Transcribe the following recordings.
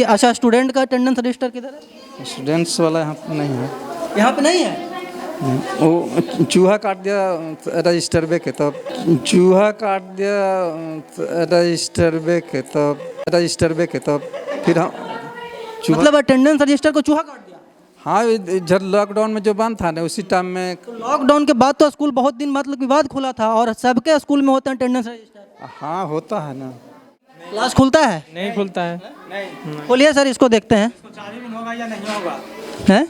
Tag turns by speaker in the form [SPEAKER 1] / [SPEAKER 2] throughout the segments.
[SPEAKER 1] अच्छा, स्टूडेंट का attendance register किधर है?
[SPEAKER 2] स्टूडेंट्स वाला यहाँ पे नहीं है।
[SPEAKER 1] यहाँ पे नहीं है।
[SPEAKER 2] वो चूहा काट दिया रजिस्टर बे के, तब चूहा काट दिया रजिस्टर बे के तब फिर हम
[SPEAKER 1] मतलब अटेंडेंस रजिस्टर को चूहा काट दिया।
[SPEAKER 2] हाँ, इधर लॉकडाउन में जो बंद था ना, उसी टाइम में।
[SPEAKER 1] तो लॉकडाउन के बाद तो स्कूल बहुत दिन मतलब के बाद खुला था और सबके स्कूल में होता है अटेंडेंस रजिस्टर।
[SPEAKER 2] हाँ, होता है ना।
[SPEAKER 1] क्लास खुलता है?
[SPEAKER 3] नहीं खुलता है।
[SPEAKER 1] खोलिए सर, इसको देखते हैं।
[SPEAKER 3] होगा या नहीं होगा?
[SPEAKER 1] हैं?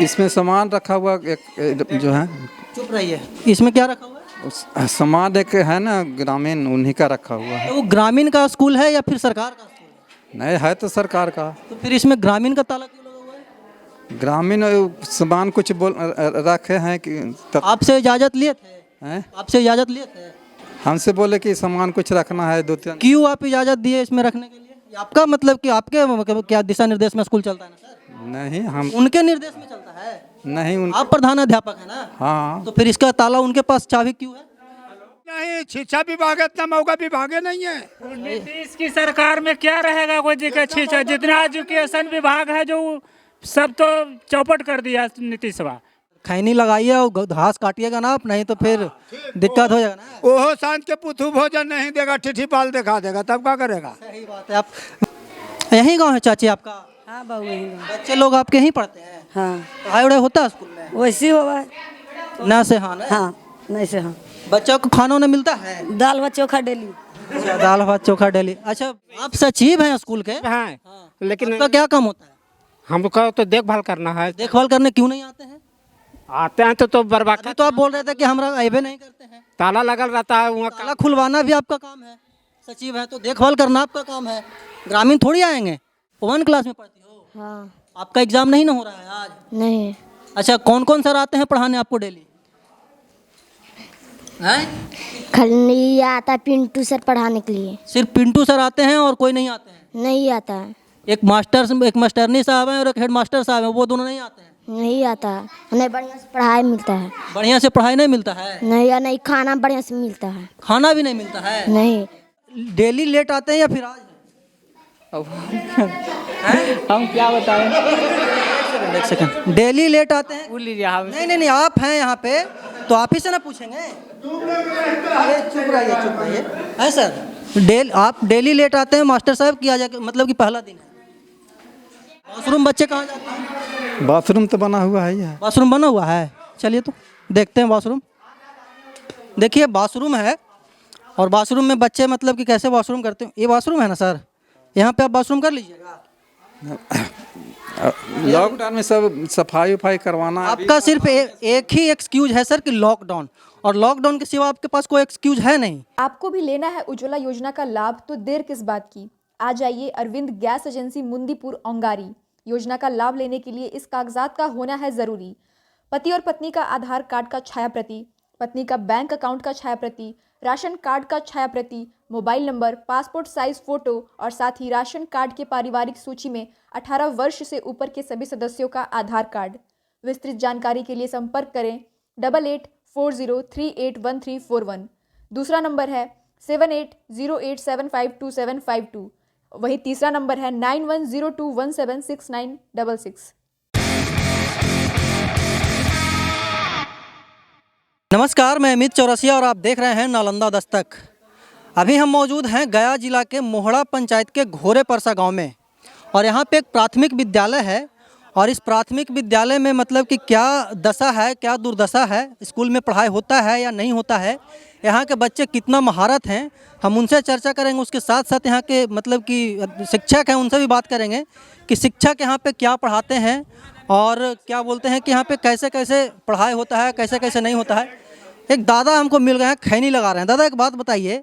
[SPEAKER 2] इसमें सामान रखा हुआ एक जो है,
[SPEAKER 1] चुप रहिए। इसमें क्या रखा हुआ है?
[SPEAKER 2] सामान एक है ना ग्रामीण, उन्हीं का रखा हुआ है।
[SPEAKER 1] तो वो ग्रामीण का स्कूल है या फिर सरकार का स्कूल है?
[SPEAKER 2] नहीं है तो सरकार का।
[SPEAKER 1] तो फिर इसमें ग्रामीण का ताला क्यों लगा हुआ है?
[SPEAKER 2] ग्रामीण सामान कुछ बोल रखे हैं कि तब
[SPEAKER 1] आपसे इजाजत लिए थे?
[SPEAKER 2] हैं?
[SPEAKER 1] आपसे इजाजत लिए थे?
[SPEAKER 2] हमसे बोले कि सामान कुछ रखना है, 2-3।
[SPEAKER 1] क्यों आप इजाजत दिए इसमें रखने के लिए? ये आपका मतलब कि आपके क्या दिशा निर्देश में स्कूल चलता है ना सर?
[SPEAKER 2] नहीं, हम
[SPEAKER 1] उनके निर्देश में चलता है।
[SPEAKER 2] नहीं।
[SPEAKER 1] आप प्रधान अध्यापक है ना?
[SPEAKER 2] हाँ,
[SPEAKER 1] तो फिर इसका ताला उनके पास चाबी क्यों है?
[SPEAKER 4] नहीं, शिक्षा विभाग इतना मौका विभाग नहीं है।
[SPEAKER 3] नीतीश की सरकार में क्या रहेगा कोई दिक्कत? शिक्षा जितना एजुकेशन विभाग है जो सब तो चौपट कर दिया नीतीश बा।
[SPEAKER 1] खैनी लगाइए और घास काटिएगा ना आप, नहीं तो फिर दिक्कत हो जाएगा ना।
[SPEAKER 4] ओहो सांझ के पुथु भोजन नहीं देगा, ठिठी पाल दिखा देगा, तब क्या करेगा?
[SPEAKER 1] सही बात है। आप यही गांव है चाची आपका?
[SPEAKER 5] हाँ बाबू यही गाँव।
[SPEAKER 1] बच्चे लोग आपके यहीं पढ़ते हैं?
[SPEAKER 5] हाँ
[SPEAKER 1] पढ़ाई वढ़ाई होता है स्कूल में?
[SPEAKER 5] वैसे होगा।
[SPEAKER 1] ना से हाँ ना?
[SPEAKER 5] हाँ नहीं से हाँ।
[SPEAKER 1] बच्चों को खाना उन्हें मिलता है?
[SPEAKER 5] दाल भात चोखा डेली।
[SPEAKER 1] अच्छा, दाल भात चोखा डेली। अच्छा, आप सचिव हैं स्कूल के?
[SPEAKER 3] हाँ, लेकिन
[SPEAKER 1] आपका क्या काम होता है?
[SPEAKER 3] हमको तो देखभाल करना है।
[SPEAKER 1] देखभाल करने क्यों नहीं आते हैं?
[SPEAKER 3] आते हैं तो बर्बाद।
[SPEAKER 1] अभी तो आप बोल रहे थे कि हमरा अबे नहीं करते हैं।
[SPEAKER 3] ताला लगल रहता है वहाँ।
[SPEAKER 1] ताला खुलवाना भी आपका काम है। सचिव है तो देखभाल करना आपका काम है। ग्रामीण थोड़ी आएंगे। 1 क्लास में पढ़ती हो?
[SPEAKER 5] हाँ।
[SPEAKER 1] आपका एग्जाम नहीं ना हो रहा है आज?
[SPEAKER 5] नहीं।
[SPEAKER 1] अच्छा, कौन कौन सर आते हैं पढ़ाने आपको डेली? हैं?
[SPEAKER 6] खाली आता है पिंटू सर पढ़ाने के लिए।
[SPEAKER 1] सिर्फ पिंटू सर आते हैं और कोई नहीं आते हैं?
[SPEAKER 6] नहीं आता है।
[SPEAKER 1] एक मास्टरनी साहब हैं और एक हेड मास्टर साहब हैं, वो दोनों नहीं आते हैं?
[SPEAKER 6] नहीं आता है, उन्हें बढ़िया से पढ़ाई मिलता है।
[SPEAKER 1] बढ़िया से पढ़ाई नहीं मिलता है?
[SPEAKER 6] नहीं, या नहीं खाना बढ़िया से मिलता है।
[SPEAKER 1] खाना भी नहीं मिलता है?
[SPEAKER 6] नहीं।
[SPEAKER 1] डेली लेट आते हैं या फिर आज?
[SPEAKER 3] हम क्या बताएं?
[SPEAKER 1] एक सेकंड, डेली लेट आते हैं?
[SPEAKER 3] भूल लीजिए हम।
[SPEAKER 1] नहीं, आप हैं यहाँ पे तो आप ही से ना पूछेंगे। अरे चुप रहिए। है सर, आप डेली लेट आते हैं मास्टर साहब की आज मतलब कि पहला दिन है। वॉशरूम बच्चे कहाँ जाते हैं?
[SPEAKER 2] बाथरूम तो बना हुआ है। ये
[SPEAKER 1] बाथरूम बना हुआ है? चलिए तो देखते हैं बाथरूम। देखिए बाथरूम है और बाथरूम में बच्चे मतलब कि कैसे वॉशरूम करते हैं। ये बाथरूम है ना सर? यहाँ पे आप बाथरूम कर लीजिएगा।
[SPEAKER 2] लॉकडाउन में सब सफाई उफाई करवाना।
[SPEAKER 1] आपका सिर्फ एक ही एक्सक्यूज है सर कि लॉकडाउन, और लॉकडाउन के सिवा आपके पास कोई एक्सक्यूज है नहीं।
[SPEAKER 7] आपको भी लेना है उज्ज्वला योजना का लाभ, तो देर किस बात की। आ जाइए अरविंद गैस एजेंसी मुंदीपुर औंगारी। योजना का लाभ लेने के लिए इस कागजात का होना है ज़रूरी: पति और पत्नी का आधार कार्ड का छाया प्रति, पत्नी का बैंक अकाउंट का छाया प्रति, राशन कार्ड का छाया प्रति, mobile number, passport size photo और साथ ही राशन कार्ड के पारिवारिक सूची में 18 वर्ष से ऊपर के सभी सदस्यों का आधार कार्ड। विस्तृत जानकारी के लिए संपर्क करें 8840381341। दूसरा नंबर है 7808752752। वहीं तीसरा नंबर है 9102176966।
[SPEAKER 1] नमस्कार, मैं अमित चौरसिया और आप देख रहे हैं नालंदा दस्तक। अभी हम मौजूद हैं गया जिला के मोहड़ा पंचायत के घोरे परसा गांव में, और यहाँ पे एक प्राथमिक विद्यालय है। और इस प्राथमिक विद्यालय में मतलब कि क्या दशा है, क्या दुर्दशा है, स्कूल में पढ़ाई होता है या नहीं होता है, यहाँ के बच्चे कितना महारत हैं, हम उनसे चर्चा करेंगे। उसके साथ साथ यहाँ के मतलब कि शिक्षक हैं, उनसे भी बात करेंगे कि शिक्षक यहाँ पे क्या पढ़ाते हैं और क्या बोलते हैं कि यहाँ पे कैसे कैसे पढ़ाई होता है, कैसे कैसे नहीं होता है। एक दादा हमको मिल गए हैं, खैनी लगा रहे हैं। दादा एक बात बताइए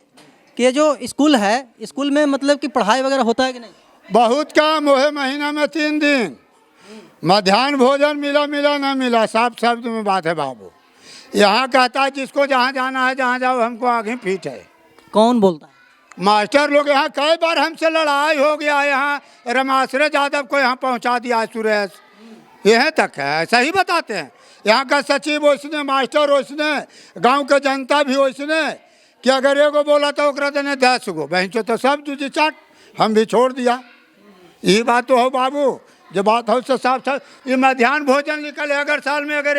[SPEAKER 1] कि ये जो स्कूल है, स्कूल में मतलब कि पढ़ाई वगैरह होता है कि नहीं?
[SPEAKER 4] बहुत कम, वह महीना में 3 दिन मध्याह्न भोजन मिला ना मिला, साफ शब्द में बात है बाबू। यहाँ कहता है जिसको जहाँ जाना है, जहाँ जाओ, हमको आगे पीठ है।
[SPEAKER 1] कौन बोलता है?
[SPEAKER 4] मास्टर लोग। यहाँ कई बार हमसे लड़ाई हो गया। यहाँ रमाश्रय यादव को यहाँ पहुँचा दिया सुरेश, यहीं तक है। सही बताते हैं। यहाँ का सचिव उसने, मास्टर उसने, गांव के जनता भी उसने, कि अगर एगो बोला तो ओकरा देने 10 गो बहन तो सब दूजी चाट। हम भी छोड़ दिया। ये बात तो हो बाबू, जो बात हो से साफ साफ। ये मध्याह्न भोजन निकले अगर साल में अगर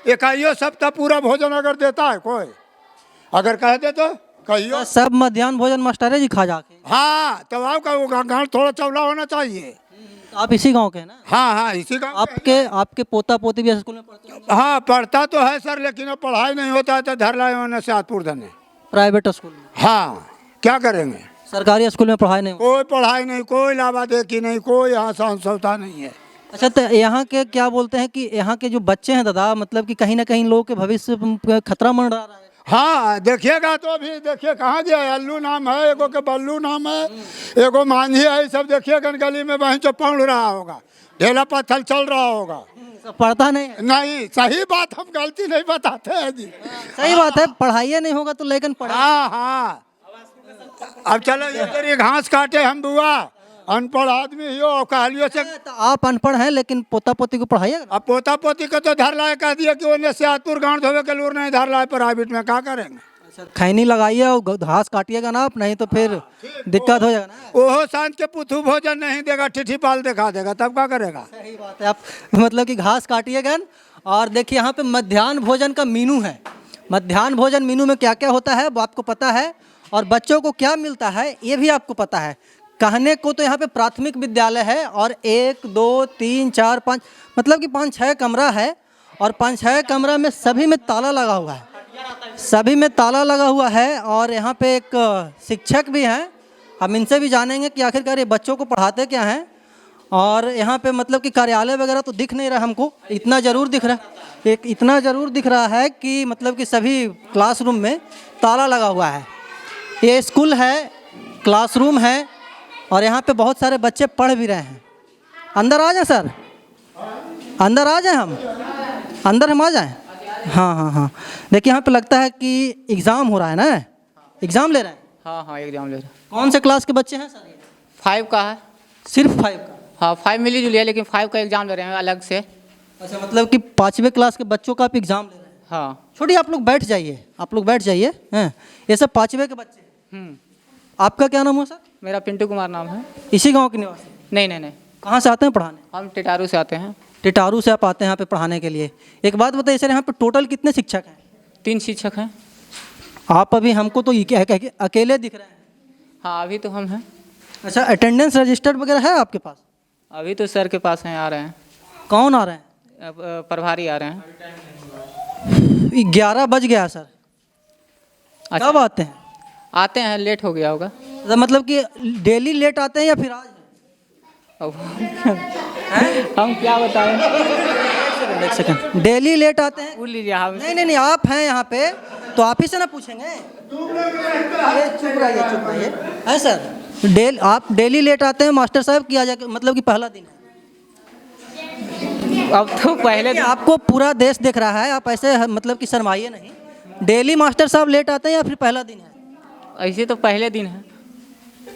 [SPEAKER 4] इकाइयों सप्ताह पूरा भोजन अगर देता है कोई, अगर कह दे तो कहियो।
[SPEAKER 1] सब मध्याह्न भोजन मास्टर जी खा जाके।
[SPEAKER 4] हाँ तो आपका गाँव थोड़ा चौला होना चाहिए।
[SPEAKER 1] आप इसी गांव के हैं ना?
[SPEAKER 4] हाँ इसी का।
[SPEAKER 1] आपके पोता पोती भी स्कूल में पढ़ते हैं?
[SPEAKER 4] हाँ पढ़ता तो है सर, लेकिन अब पढ़ाई नहीं होता है तो धरला होने से आतपुर धने।
[SPEAKER 1] प्राइवेट स्कूल में?
[SPEAKER 4] हाँ क्या करेंगे,
[SPEAKER 1] सरकारी स्कूल में पढ़ाई नहीं होती?
[SPEAKER 4] कोई पढ़ाई नहीं, कोई लाभा देखी नहीं, कोई यहाँ संस्था नहीं है।
[SPEAKER 1] अच्छा, तो यहाँ के क्या बोलते हैं कि यहाँ के जो बच्चे हैं दादा, मतलब कि कहीं ना कहीं लोगों के भविष्य पे खतरा मंडरा रहा है।
[SPEAKER 4] हाँ देखिएगा तो अभी देखिए कहाँ गया है, अल्लू नाम है, एगो के बल्लू नाम है, एगो मांझी है, ये सब देखिएगा गली में वहीं जो पढ़ रहा होगा, ढेला पत्थर चल रहा होगा।
[SPEAKER 1] सब पढ़ता नहीं है?
[SPEAKER 4] नहीं, सही बात, हम गलती नहीं बताते हैं जी।
[SPEAKER 1] सही बात है, पढ़ाई नहीं होगा तो लेकिन
[SPEAKER 4] हाँ हाँ। अब चलो ये तेरी घास काटे हम बुआ, अनपढ़ आदमी ही हो, कहलियो से।
[SPEAKER 1] तो आप अनपढ़ हैं लेकिन पोता पोती को पढ़ाइएगा।
[SPEAKER 4] अब पोता पोती को तो धर लाए, कह दिया कि उन्हें सियातपुर गांव धोवे के लूर नहीं धर लाए प्राइवेट में, क्या करेंगे।
[SPEAKER 1] खैनी लगाइए और घास काटिएगा ना आप, नहीं तो फिर दिक्कत हो जाएगा ना।
[SPEAKER 4] ओहो सांझ के पुथू भोजन नहीं देगा, ठिठी पाल दिखा देगा, तब क्या करेगा।
[SPEAKER 1] सही बात है। आप मतलब कि घास काटिएगा। और देखिए यहाँ पे मध्याह्न भोजन का मीनू है। मध्याह्न भोजन मीनू में क्या क्या होता है वो आपको पता है, और बच्चों को क्या मिलता है ये भी आपको पता है। कहने को तो यहाँ पे प्राथमिक विद्यालय है और 1 2 3 4 5 मतलब कि 5-6 कमरा है, और 5-6 कमरा में सभी में ताला लगा हुआ है, सभी में ताला लगा हुआ है। और यहाँ पे एक शिक्षक भी हैं, हम इनसे भी जानेंगे कि आखिरकार ये बच्चों को पढ़ाते क्या हैं। और यहाँ पे मतलब कि कार्यालय वगैरह तो दिख नहीं रहा हमको, इतना ज़रूर दिख रहा है, एक इतना ज़रूर दिख रहा है कि मतलब कि सभी क्लासरूम में ताला लगा हुआ है। ये स्कूल है, क्लासरूम है, और यहाँ पे बहुत सारे बच्चे पढ़ भी रहे हैं। अंदर आ जाए सर, अंदर आ जाए, हम आ जाएं। हाँ हाँ हाँ। देखिए यहाँ पे लगता है कि एग्ज़ाम हो रहा है ना, एग्ज़ाम ले रहे हैं।
[SPEAKER 8] हाँ हाँ एग्जाम ले रहे हैं।
[SPEAKER 1] कौन से क्लास के बच्चे हैं सर?
[SPEAKER 8] 5 का है।
[SPEAKER 1] सिर्फ 5 का?
[SPEAKER 8] हाँ 5 मिली जुली है, लेकिन 5 का एग्जाम ले रहे हैं अलग से।
[SPEAKER 1] अच्छा, मतलब कि 5वीं क्लास के बच्चों का आप एग्ज़ाम ले रहे हैं?
[SPEAKER 8] हाँ।
[SPEAKER 1] छोड़िए, आप लोग बैठ जाइए, आप लोग बैठ जाइए। हैं, ये सब 5वीं के बच्चे हैं। आपका क्या नाम है सर?
[SPEAKER 8] मेरा पिंटू कुमार नाम है।
[SPEAKER 1] इसी गांव के निवासी?
[SPEAKER 8] नहीं नहीं नहीं,
[SPEAKER 1] कहाँ से आते हैं पढ़ाने?
[SPEAKER 8] हम टिटारू से आते हैं।
[SPEAKER 1] टिटारू से आप आते हैं यहाँ पे पढ़ाने के लिए। एक बात बताइए सर, यहाँ पे टोटल कितने शिक्षक हैं?
[SPEAKER 8] 3 शिक्षक हैं।
[SPEAKER 1] आप अभी हमको तो ये कह के अकेले दिख रहे हैं।
[SPEAKER 8] हाँ अभी तो हम हैं।
[SPEAKER 1] अच्छा, अटेंडेंस रजिस्टर वगैरह है आपके पास?
[SPEAKER 8] अभी तो सर के पास हैं, आ रहे हैं।
[SPEAKER 1] कौन आ रहे हैं?
[SPEAKER 8] प्रभारी आ रहे हैं।
[SPEAKER 1] 11 बज गया सर।
[SPEAKER 8] अच्छा।
[SPEAKER 1] कब आते हैं?
[SPEAKER 8] आते हैं, लेट हो गया होगा।
[SPEAKER 1] तो मतलब कि डेली लेट आते हैं या फिर आज?
[SPEAKER 8] अब हम क्या बताएं।
[SPEAKER 1] एक सेकंड, डेली लेट आते हैं?
[SPEAKER 8] पूछ लीजिए। हम
[SPEAKER 1] नहीं नहीं नहीं, आप हैं यहाँ पे तो आप ही से ना पूछेंगे। अरे चुप रहिए। है सर, आप डेली लेट आते हैं मास्टर साहब, किया जाए मतलब कि पहला दिन है?
[SPEAKER 8] अब तो पहले दिन।
[SPEAKER 1] आपको पूरा देश देख रहा है, आप ऐसे मतलब कि शर्माइए नहीं। डेली मास्टर साहब लेट आते हैं या फिर पहला दिन है?
[SPEAKER 8] ऐसे तो पहले दिन है।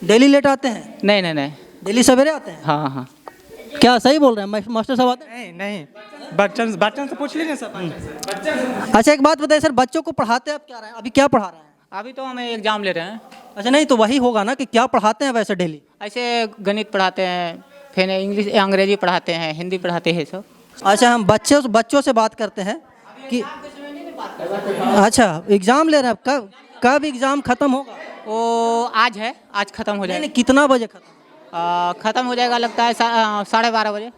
[SPEAKER 1] डेली लेट आते हैं?
[SPEAKER 8] नहीं नहीं नहीं।
[SPEAKER 1] डेली सवेरे आते हैं?
[SPEAKER 8] हाँ हाँ।
[SPEAKER 1] क्या सही बोल रहे हैं मास्टर साहब आते हैं?
[SPEAKER 2] नहीं, बच्चन से पूछ लीजिए सर।
[SPEAKER 1] अच्छा एक बात बताइए सर, बच्चों को पढ़ाते आप क्या रहे हैं, अभी क्या पढ़ा रहे हैं?
[SPEAKER 8] अभी तो हमें एग्जाम ले रहे हैं।
[SPEAKER 1] अच्छा, नहीं तो वही होगा ना कि क्या पढ़ाते हैं वैसे डेली?
[SPEAKER 8] ऐसे गणित पढ़ाते हैं, फिर इंग्लिश अंग्रेजी पढ़ाते हैं, हिंदी पढ़ाते हैं सब।
[SPEAKER 1] अच्छा, हम बच्चों से बात करते हैं कि अच्छा एग्ज़ाम ले रहे हैं, कब एग्ज़ाम ख़त्म होगा?
[SPEAKER 8] वो आज है, आज ख़त्म हो जाएगा।
[SPEAKER 1] नहीं, कितना बजे ख़त्म?
[SPEAKER 8] ख़त्म हो जाएगा लगता है 12:30 बजे।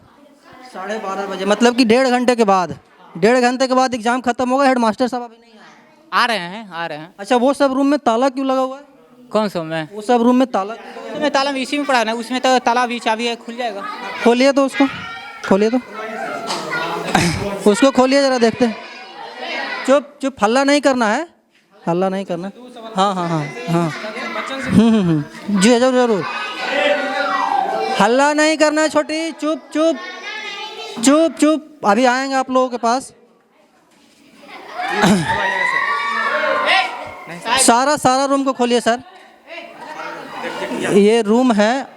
[SPEAKER 1] 12:30 बजे, मतलब कि 1.5 घंटे के बाद? 1.5 घंटे के बाद एग्ज़ाम ख़त्म होगा। हेड मास्टर साहब अभी नहीं आए?
[SPEAKER 8] आ रहे हैं।
[SPEAKER 1] अच्छा, वो सब रूम में ताला क्यों लगा हुआ है?
[SPEAKER 8] कौन सा में?
[SPEAKER 1] वो सब रूम में ताला?
[SPEAKER 8] उसमें ताला इसी में पड़ा है, उसमें तो ताला भी चाबी है, खुल जाएगा।
[SPEAKER 1] खोलिए तो उसको, खोलिए तो उसको खोलिए जरा, देखते हैं। चुप, हल्ला नहीं करना है, हल्ला नहीं करना। हाँ। जी जरूर, हल्ला नहीं करना है छोटी, चुप। अभी आएंगे आप लोगों के पास। सारा रूम को खोलिए सर। ये रूम है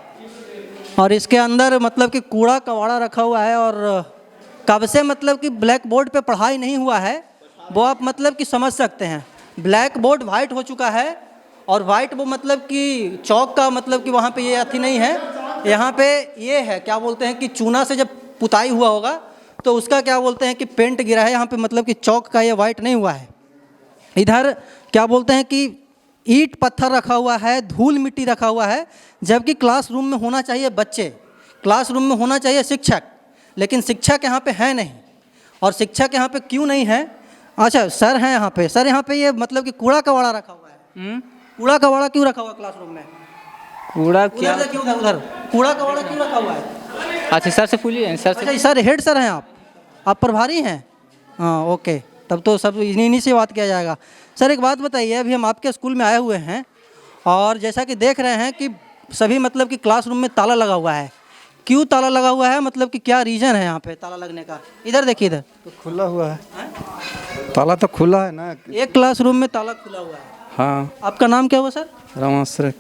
[SPEAKER 1] और इसके अंदर मतलब कि कूड़ा कबाड़ा रखा हुआ है, और कब से मतलब कि ब्लैक बोर्ड पे पढ़ाई नहीं हुआ है वो आप मतलब कि समझ सकते हैं। ब्लैक बोर्ड वाइट हो चुका है, और वाइट वो मतलब कि चौक का मतलब कि वहाँ पे ये अथी नहीं है, यहाँ पे ये है, क्या बोलते हैं कि चूना से जब पुताई हुआ होगा तो उसका क्या बोलते हैं कि पेंट गिरा है यहाँ पे, मतलब कि चौक का ये वाइट नहीं हुआ है। इधर क्या बोलते हैं कि ईंट पत्थर रखा हुआ है, धूल मिट्टी रखा हुआ है, जबकि क्लासरूम में होना चाहिए बच्चे, क्लासरूम में होना चाहिए शिक्षक, लेकिन शिक्षक यहाँ पे है नहीं। और शिक्षक यहाँ पे क्यों नहीं है? अच्छा सर हैं यहाँ पे, सर यहाँ पे ये मतलब कि कूड़ा कबाड़ा रखा हुआ है। कूड़ा कबाड़ा क्यों रखा हुआ है क्लासरूम में?
[SPEAKER 8] कूड़ा क्या?
[SPEAKER 1] उधर देखिए, उधर उधर कूड़ा कबाड़ा क्यों रखा हुआ है?
[SPEAKER 8] अच्छा सर से पूछिए, सर से।
[SPEAKER 1] अच्छा सर हेड सर हैं आप प्रभारी हैं? हाँ ओके, तब तो सब इन्हीं से बात किया जाएगा। सर एक बात बताइए, अभी हम आपके स्कूल में आए हुए हैं और जैसा कि देख रहे हैं कि सभी मतलब कि क्लासरूम में ताला लगा हुआ है। क्यों ताला लगा हुआ है, मतलब कि क्या रीज़न है यहाँ पे ताला लगने का? इधर देखिए, इधर
[SPEAKER 2] तो खुला हुआ है, ताला तो खुला है ना।
[SPEAKER 1] एक क्लासरूम में ताला खुला हुआ है।
[SPEAKER 2] हाँ।
[SPEAKER 1] आपका नाम क्या हुआ सर?
[SPEAKER 2] रमाश्रय।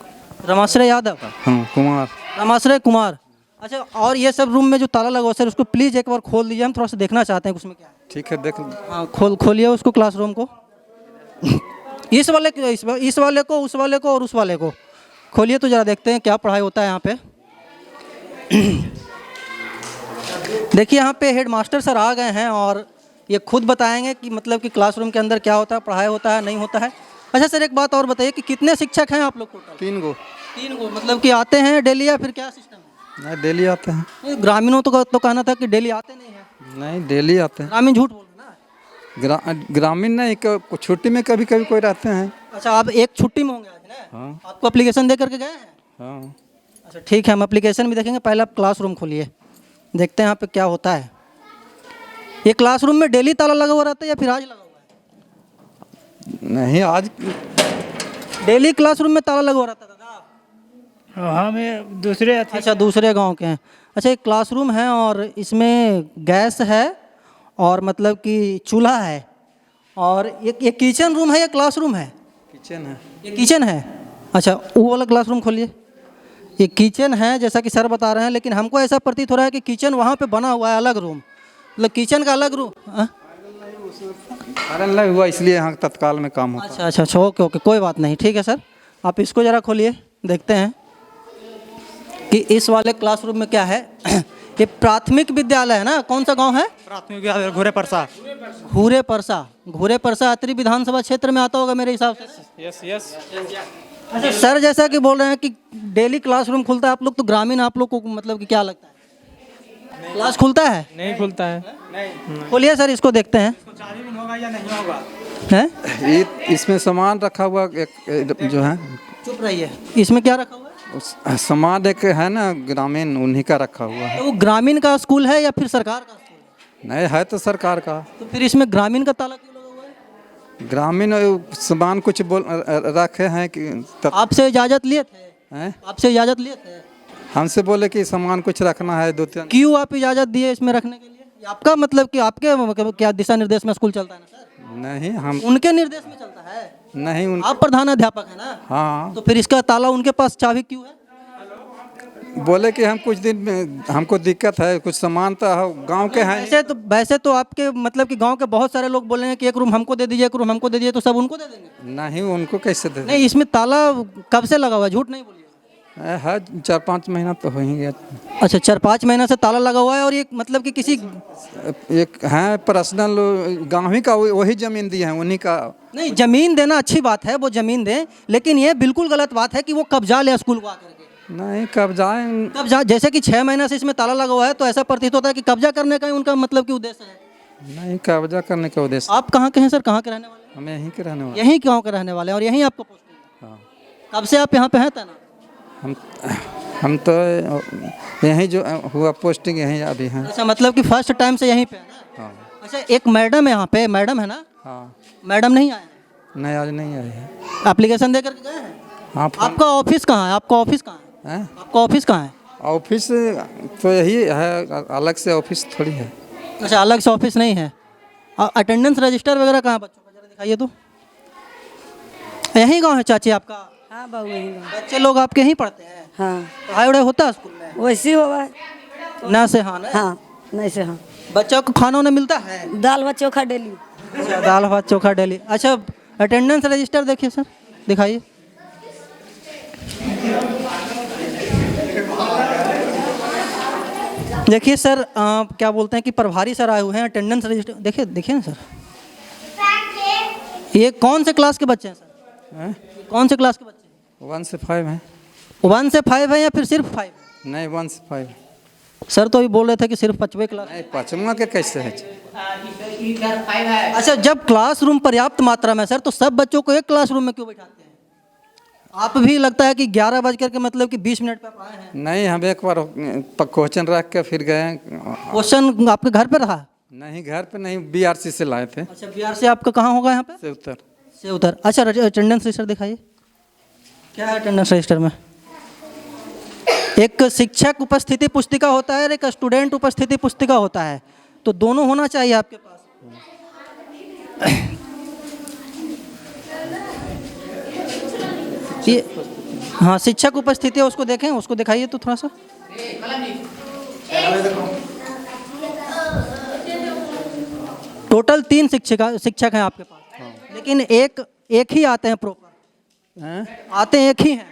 [SPEAKER 1] रमाश्रय यादव?
[SPEAKER 2] हाँ कुमार।
[SPEAKER 1] रमाश्रय कुमार। अच्छा, और ये सब रूम में जो ताला लगा हुआ सर, उसको प्लीज़ एक बार खोल दीजिए, हम थोड़ा सा देखना चाहते हैं उसमें क्या है।
[SPEAKER 2] ठीक है, देख।
[SPEAKER 1] हाँ खोलिए उसको, क्लासरूम को। इस वाले को, उस वाले को और उस वाले को खोलिए तो ज़रा देखते हैं क्या पढ़ाई होता है यहाँ पे। देखिए यहाँ पे हेड मास्टर सर आ गए हैं और ये खुद बताएंगे कि मतलब कि क्लासरूम के अंदर क्या होता है, पढ़ाई होता है नहीं होता है। अच्छा सर एक बात और बताइए कि कितने शिक्षक हैं आप लोग टोटल?
[SPEAKER 2] 3 गो।
[SPEAKER 1] 3 गो, मतलब कि आते हैं डेली या फिर क्या सिस्टम है?
[SPEAKER 2] नहीं, डेली आते हैं।
[SPEAKER 1] नहीं, ग्रामीणों तो कहना था कि डेली आते नहीं हैं।
[SPEAKER 2] नहीं, डेली आते हैं।
[SPEAKER 1] ग्रामीण झूठ बोल रहे हैं ना।
[SPEAKER 2] ग्रामीण नहीं, छुट्टी में कभी कभी कोई रहते हैं।
[SPEAKER 1] अच्छा, आप एक छुट्टी में होंगे आज ना?
[SPEAKER 2] हाँ।
[SPEAKER 1] आपको एप्लीकेशन दे करके गए हैं?
[SPEAKER 2] हाँ।
[SPEAKER 1] अच्छा ठीक है, हम एप्लीकेशन भी देखेंगे, पहले आप क्लासरूम खोलिए, देखते हैं यहाँ पे क्या होता है। ये क्लासरूम में डेली ताला लगा हुआ रहता है या फिर आज लगा हुआ है?
[SPEAKER 2] नहीं, आज
[SPEAKER 1] डेली क्लासरूम में ताला लगा हुआ रहता था।
[SPEAKER 3] हमें दूसरे
[SPEAKER 1] अच्छा दूसरे गांव के हैं। अच्छा एक क्लासरूम है और इसमें गैस है और मतलब कि चूल्हा है और ये किचन रूम है या क्लासरूम है?
[SPEAKER 2] किचन है।
[SPEAKER 1] ये किचन है। अच्छा वो वाला क्लासरूम खोलिए। ये किचन है जैसा कि सर बता रहे हैं, लेकिन हमको ऐसा प्रतीत हो रहा है कि किचन वहाँ पे बना हुआ है अलग रूम, मतलब किचन का अलग रूम।
[SPEAKER 2] कारण नहीं हुआ इसलिए यहाँ तत्काल में काम होता है।
[SPEAKER 1] अच्छा ओके ओके, कोई बात नहीं, ठीक है सर। आप इसको ज़रा खोलिए, देखते हैं कि इस वाले क्लासरूम में क्या है। ये प्राथमिक विद्यालय है ना? कौन सा गांव है?
[SPEAKER 9] प्राथमिक विद्यालय घोरे परसा। घूरे परसा अत्रि विधानसभा क्षेत्र में आता होगा मेरे हिसाब से।
[SPEAKER 3] यस।
[SPEAKER 1] अच्छा सर जैसा कि बोल रहे हैं कि डेली क्लासरूम खुलता है, आप लोग तो ग्रामीण, आप लोग को मतलब कि क्या लगता है क्लास खुलता है?
[SPEAKER 3] नहीं खुलता है।
[SPEAKER 1] खोलिए सर, इसको देखते हैं।
[SPEAKER 3] होगा या नहीं होगा?
[SPEAKER 1] हैं?
[SPEAKER 2] इसमें सामान रखा हुआ एक जो है।
[SPEAKER 1] चुप रहिए, इसमें क्या रखा हुआ है?
[SPEAKER 2] सामान एक है ना ग्रामीण, उन्हीं का रखा हुआ है।
[SPEAKER 1] तो वो ग्रामीण का स्कूल है या फिर सरकार का स्कूल है?
[SPEAKER 2] नहीं है तो सरकार का।
[SPEAKER 1] तो फिर इसमें ग्रामीण का ताला क्यों लगा हुआ है?
[SPEAKER 2] ग्रामीण सामान कुछ बोल रखे हैं कि
[SPEAKER 1] आपसे इजाज़त लिए थे?
[SPEAKER 2] हैं?
[SPEAKER 1] आपसे इजाज़त लिए थे?
[SPEAKER 2] हमसे बोले कि सामान कुछ रखना है 2-3।
[SPEAKER 1] क्यों आप इजाज़त दिए इसमें रखने के लिए? ये आपका मतलब कि आपके क्या दिशा निर्देश में स्कूल चलता है ना सर?
[SPEAKER 2] नहीं, हम
[SPEAKER 1] उनके निर्देश में चलता है।
[SPEAKER 2] नहीं,
[SPEAKER 1] आप प्रधान अध्यापक है ना?
[SPEAKER 2] हाँ।
[SPEAKER 1] तो फिर इसका ताला उनके पास चाबी क्यों है?
[SPEAKER 2] बोले कि हम कुछ दिन में हमको दिक्कत है, कुछ सामान तो गांव के हैं।
[SPEAKER 1] वैसे तो आपके मतलब कि गांव के बहुत सारे लोग बोलेंगे कि एक रूम हमको दे दीजिए, एक रूम हमको दे दीजिए, तो सब उनको दे देंगे?
[SPEAKER 2] नहीं, उनको कैसे दे?
[SPEAKER 1] नहीं, इसमें ताला कब से लगा हुआ है? झूठ नहीं बोलिए।
[SPEAKER 2] है 4-5 महीना तो हो ही गया।
[SPEAKER 1] अच्छा 4-5 महीना से ताला लगा हुआ है और ये मतलब कि किसी
[SPEAKER 2] एक है पर्सनल गाँव ही का, वही जमीन दी है उन्हीं का।
[SPEAKER 1] नहीं, जमीन देना अच्छी बात है, वो जमीन दें, लेकिन ये बिल्कुल गलत बात है कि वो कब्जा ले स्कूल को आकर के।
[SPEAKER 2] नहीं, कब्जा
[SPEAKER 1] जैसे कि 6 महीना से इसमें ताला लगा हुआ है, तो ऐसा प्रतीत होता है कि कब्जा करने का ही उनका मतलब कि उद्देश्य है।
[SPEAKER 2] नहीं, कब्जा करने का उद्देश्य।
[SPEAKER 1] आप कहाँ के हैं सर? कहाँ के रहने वाले?
[SPEAKER 2] हम यहीं के रहने वाले।
[SPEAKER 1] यहीं गाँव के रहने वाले हैं और यहीं आपको पोस्टिंग है?
[SPEAKER 2] हाँ।
[SPEAKER 1] कब से आप यहाँ पे हैं तैनात?
[SPEAKER 2] हम तो यहीं जो हुआ पोस्टिंग यहीं अभी हैं।
[SPEAKER 1] अच्छा, मतलब कि फर्स्ट टाइम से यहीं पे है ना?
[SPEAKER 2] हाँ।
[SPEAKER 1] अच्छा एक मैडम है यहाँ पे, मैडम है ना?
[SPEAKER 2] हाँ।
[SPEAKER 1] मैडम नहीं आए हैं?
[SPEAKER 2] नहीं, आज नहीं आए हैं।
[SPEAKER 1] एप्लीकेशन दे करके गए हैं?
[SPEAKER 2] हाँ।
[SPEAKER 1] आपका ऑफिस कहाँ है? आपका ऑफिस कहाँ है? आपका ऑफिस कहाँ है?
[SPEAKER 2] ऑफिस तो यही है, अलग से ऑफिस थोड़ी है।
[SPEAKER 1] अच्छा अलग से ऑफिस नहीं है। अटेंडेंस रजिस्टर वगैरह कहाँ है बच्चों का, जरा दिखाइए तो। यहीं गाँव है चाची आपका?
[SPEAKER 5] हाँ बाबू यहीं गाँव।
[SPEAKER 1] बच्चे लोग आपके यहीं पढ़ते हैं?
[SPEAKER 5] हाँ।
[SPEAKER 1] पढ़ाई वढ़ाई होता है स्कूल में?
[SPEAKER 5] वैसे ही होगा है।
[SPEAKER 1] ना से हाँ ना?
[SPEAKER 5] हाँ नहीं से हाँ।
[SPEAKER 1] बच्चों को खाना उन्हें मिलता है?
[SPEAKER 5] दाल भात चोखा डेली।
[SPEAKER 1] अच्छा दाल भात चोखा डेली। अच्छा अटेंडेंस रजिस्टर देखिए सर, दिखाइए। देखिए सर, क्या बोलते हैं कि प्रभारी सर आए हुए हैं, अटेंडेंस रजिस्टर देखिए, देखिए ना सर, ये कौन से क्लास के बच्चे हैं सर?
[SPEAKER 2] हैं?
[SPEAKER 1] कौन से क्लास के बच्चे हैं?
[SPEAKER 2] 1 से 5 है।
[SPEAKER 1] 1 से 5 है या फिर सिर्फ 5?
[SPEAKER 2] नहीं 1 से 5।
[SPEAKER 1] सर तो अभी बोल रहे थे कि सिर्फ 5वीं क्लास।
[SPEAKER 2] नहीं 5वां के कैसे है?
[SPEAKER 8] इधर 5 है।
[SPEAKER 1] अच्छा, जब क्लासरूम पर्याप्त मात्रा में सर, तो सब बच्चों को एक क्लासरूम में क्यों बैठाते हैं? आप भी लगता है कि 11 बज करके मतलब कि 20 मिनट पे आप आए हैं।
[SPEAKER 2] नहीं हम एक बार क्वेश्चन रख के फिर गए।
[SPEAKER 1] क्वेश्चन आपके घर पे रहा?
[SPEAKER 2] नहीं घर पे नहीं, BRC से लाए थे।
[SPEAKER 1] अच्छा, बिहार से आपका कहाँ होगा यहाँ पे?
[SPEAKER 2] से उत्तर।
[SPEAKER 1] से उधर। अच्छा, अटेंडेंस रजिस्टर दिखाइए, क्या है अटेंडेंस रजिस्टर में? एक शिक्षक उपस्थिति पुस्तिका होता है और एक स्टूडेंट उपस्थिति पुस्तिका होता है, तो दोनों होना चाहिए आपके पास। ये हाँ, शिक्षक उपस्थिति है, उसको देखें, उसको दिखाइए तो थोड़ा सा। टोटल 3 शिक्षक हैं आपके पास, लेकिन एक ही आते हैं प्रॉपर?
[SPEAKER 2] हैं?
[SPEAKER 1] आते हैं एक ही हैं?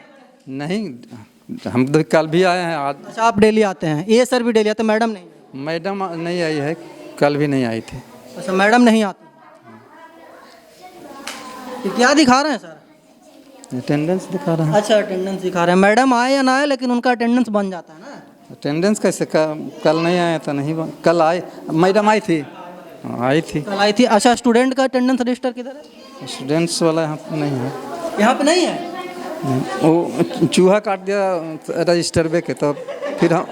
[SPEAKER 2] नहीं हम तो कल भी आए हैं आज।
[SPEAKER 1] अच्छा, आप डेली आते हैं? ये सर भी डेली आते हैं, मैडम नहीं?
[SPEAKER 2] मैडम नहीं आई है, कल भी नहीं आई थी।
[SPEAKER 1] अच्छा, मैडम नहीं आती। ये क्या दिखा रहे हैं सर?
[SPEAKER 2] अटेंडेंस दिखा रहा है।
[SPEAKER 1] अच्छा, अटेंडेंस दिखा रहे हैं। मैडम आए या ना आए, लेकिन उनका अटेंडेंस बन जाता है ना।
[SPEAKER 2] अटेंडेंस कैसे? कल नहीं आया था, नहीं कल आई, मैडम आई थी। आई थी,
[SPEAKER 1] कल आई थी। अच्छा, स्टूडेंट का अटेंडेंस रजिस्टर किधर है?
[SPEAKER 2] स्टूडेंट्स वाला यहाँ पे नहीं है।
[SPEAKER 1] यहाँ पे नहीं है?
[SPEAKER 2] वो चूहा काट दिया रजिस्टर पे के, तो फिर हम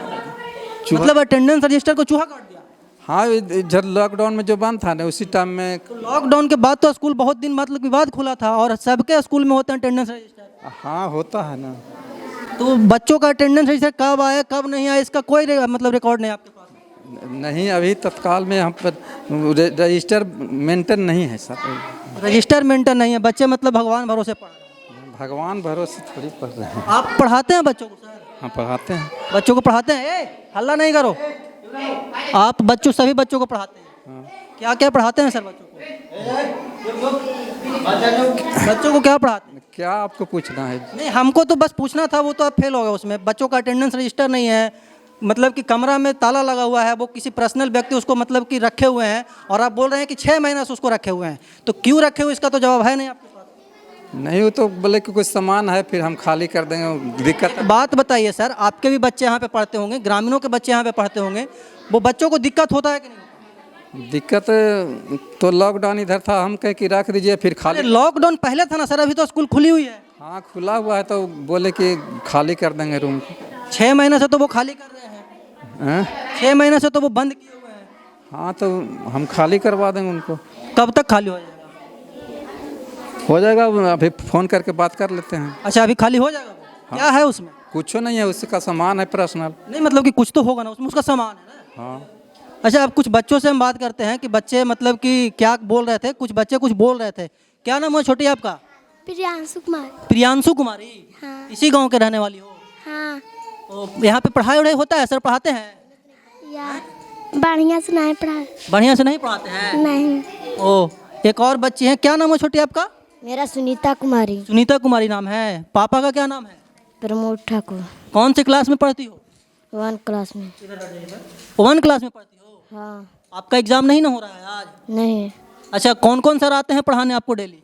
[SPEAKER 1] मतलब अटेंडेंस रजिस्टर को चूहा काट दिया?
[SPEAKER 2] हाँ, इधर लॉकडाउन में जो बंद था ना, उसी टाइम में।
[SPEAKER 1] तो लॉकडाउन के बाद तो स्कूल बहुत दिन मतलब विवाद खुला था, और सबके स्कूल में होते हैं अटेंडेंस रजिस्टर।
[SPEAKER 2] हाँ होता है ना।
[SPEAKER 1] तो बच्चों का अटेंडेंस रजिस्टर कब आया कब नहीं आया, इसका कोई मतलब रिकॉर्ड नहीं आपके पास?
[SPEAKER 2] नहीं, अभी तत्काल में हम पर रजिस्टर मेंटेन नहीं है सर।
[SPEAKER 1] रजिस्टर मेंटेन नहीं है। बच्चे मतलब भगवान भरोसे पढ़ रहे हैं?
[SPEAKER 2] भगवान भरोसे थोड़ी पढ़ रहे हैं।
[SPEAKER 1] आप पढ़ाते हैं बच्चों को सर?
[SPEAKER 2] हाँ पढ़ाते हैं।
[SPEAKER 1] बच्चों को पढ़ाते हैं? हल्ला नहीं करो। आप सभी बच्चों को पढ़ाते हैं? क्या क्या पढ़ाते हैं सर बच्चों को? बच्चों को क्या पढ़ाते हैं?
[SPEAKER 2] क्या आपको पूछना है?
[SPEAKER 1] नहीं, हमको तो बस पूछना था, वो तो आप फेल हो गए उसमें। बच्चों का अटेंडेंस रजिस्टर नहीं है, मतलब कि कमरा में ताला लगा हुआ है, वो किसी पर्सनल व्यक्ति उसको मतलब कि रखे हुए हैं, और आप बोल रहे हैं कि 6 महीना से उसको रखे हुए हैं, तो क्यों रखे हुए, इसका तो जवाब है नहीं आपके पास।
[SPEAKER 2] नहीं, वो तो बोले कि कुछ सामान है, फिर हम खाली कर देंगे, दिक्कत है।
[SPEAKER 1] बात बताइए सर, आपके भी बच्चे यहाँ पे पढ़ते होंगे, ग्रामीणों के बच्चे यहाँ पे पढ़ते होंगे, वो बच्चों को दिक्कत होता है कि नहीं?
[SPEAKER 2] दिक्कत तो लॉकडाउन इधर था, हम कह कि रख दीजिए, फिर खाली।
[SPEAKER 1] लॉकडाउन पहले था ना सर, अभी तो स्कूल खुली हुई है।
[SPEAKER 2] हाँ खुला हुआ है, तो बोले कि खाली कर देंगे रूम को।
[SPEAKER 1] 6 महीने से तो वो खाली कर रहे हैं।
[SPEAKER 2] हैं?
[SPEAKER 1] 6 महीने से तो वो बंद किए हुए हैं।
[SPEAKER 2] हाँ तो हम खाली करवा देंगे उनको।
[SPEAKER 1] कब तक खाली हो जाएगा?
[SPEAKER 2] हो जाएगा, अभी फ़ोन करके बात कर लेते हैं।
[SPEAKER 1] अच्छा, अभी खाली हो जाएगा वो?
[SPEAKER 2] हाँ।
[SPEAKER 1] क्या है उसमें?
[SPEAKER 2] कुछ नहीं है, उसका सामान है पर्सनल।
[SPEAKER 1] नहीं मतलब कि कुछ तो होगा ना उसमें, उसका सामान है ना।
[SPEAKER 2] हाँ।
[SPEAKER 1] अच्छा, अब कुछ बच्चों से हम बात करते हैं कि बच्चे मतलब कि क्या बोल रहे थे, कुछ बच्चे कुछ बोल रहे थे। क्या नाम है छोटी आपका?
[SPEAKER 6] प्रियांशु कुमार।
[SPEAKER 1] प्रियांशु कुमारी?
[SPEAKER 6] हाँ।
[SPEAKER 1] इसी गांव के रहने वाली हो?
[SPEAKER 6] हाँ।
[SPEAKER 1] तो यहाँ पे पढ़ाई वढ़ाई होता है? सर पढ़ाते हैं?
[SPEAKER 6] यार बढ़िया से नहीं पढ़ा।
[SPEAKER 1] बढ़िया से नहीं पढ़ाते हैं?
[SPEAKER 6] नहीं।
[SPEAKER 1] ओ, एक और बच्ची है, क्या नाम है छोटी आपका?
[SPEAKER 6] मेरा सुनीता कुमारी।
[SPEAKER 1] सुनीता कुमारी नाम है। पापा का क्या नाम है?
[SPEAKER 6] प्रमोद ठाकुर।
[SPEAKER 1] कौन से क्लास में पढ़ती हो?
[SPEAKER 6] 1 क्लास में।
[SPEAKER 1] 1 क्लास में पढ़ती हो?
[SPEAKER 6] हाँ।
[SPEAKER 1] आपका एग्जाम नहीं ना हो रहा है आज?
[SPEAKER 6] नहीं।
[SPEAKER 1] अच्छा, कौन कौन सर आते हैं पढ़ाने आपको डेली?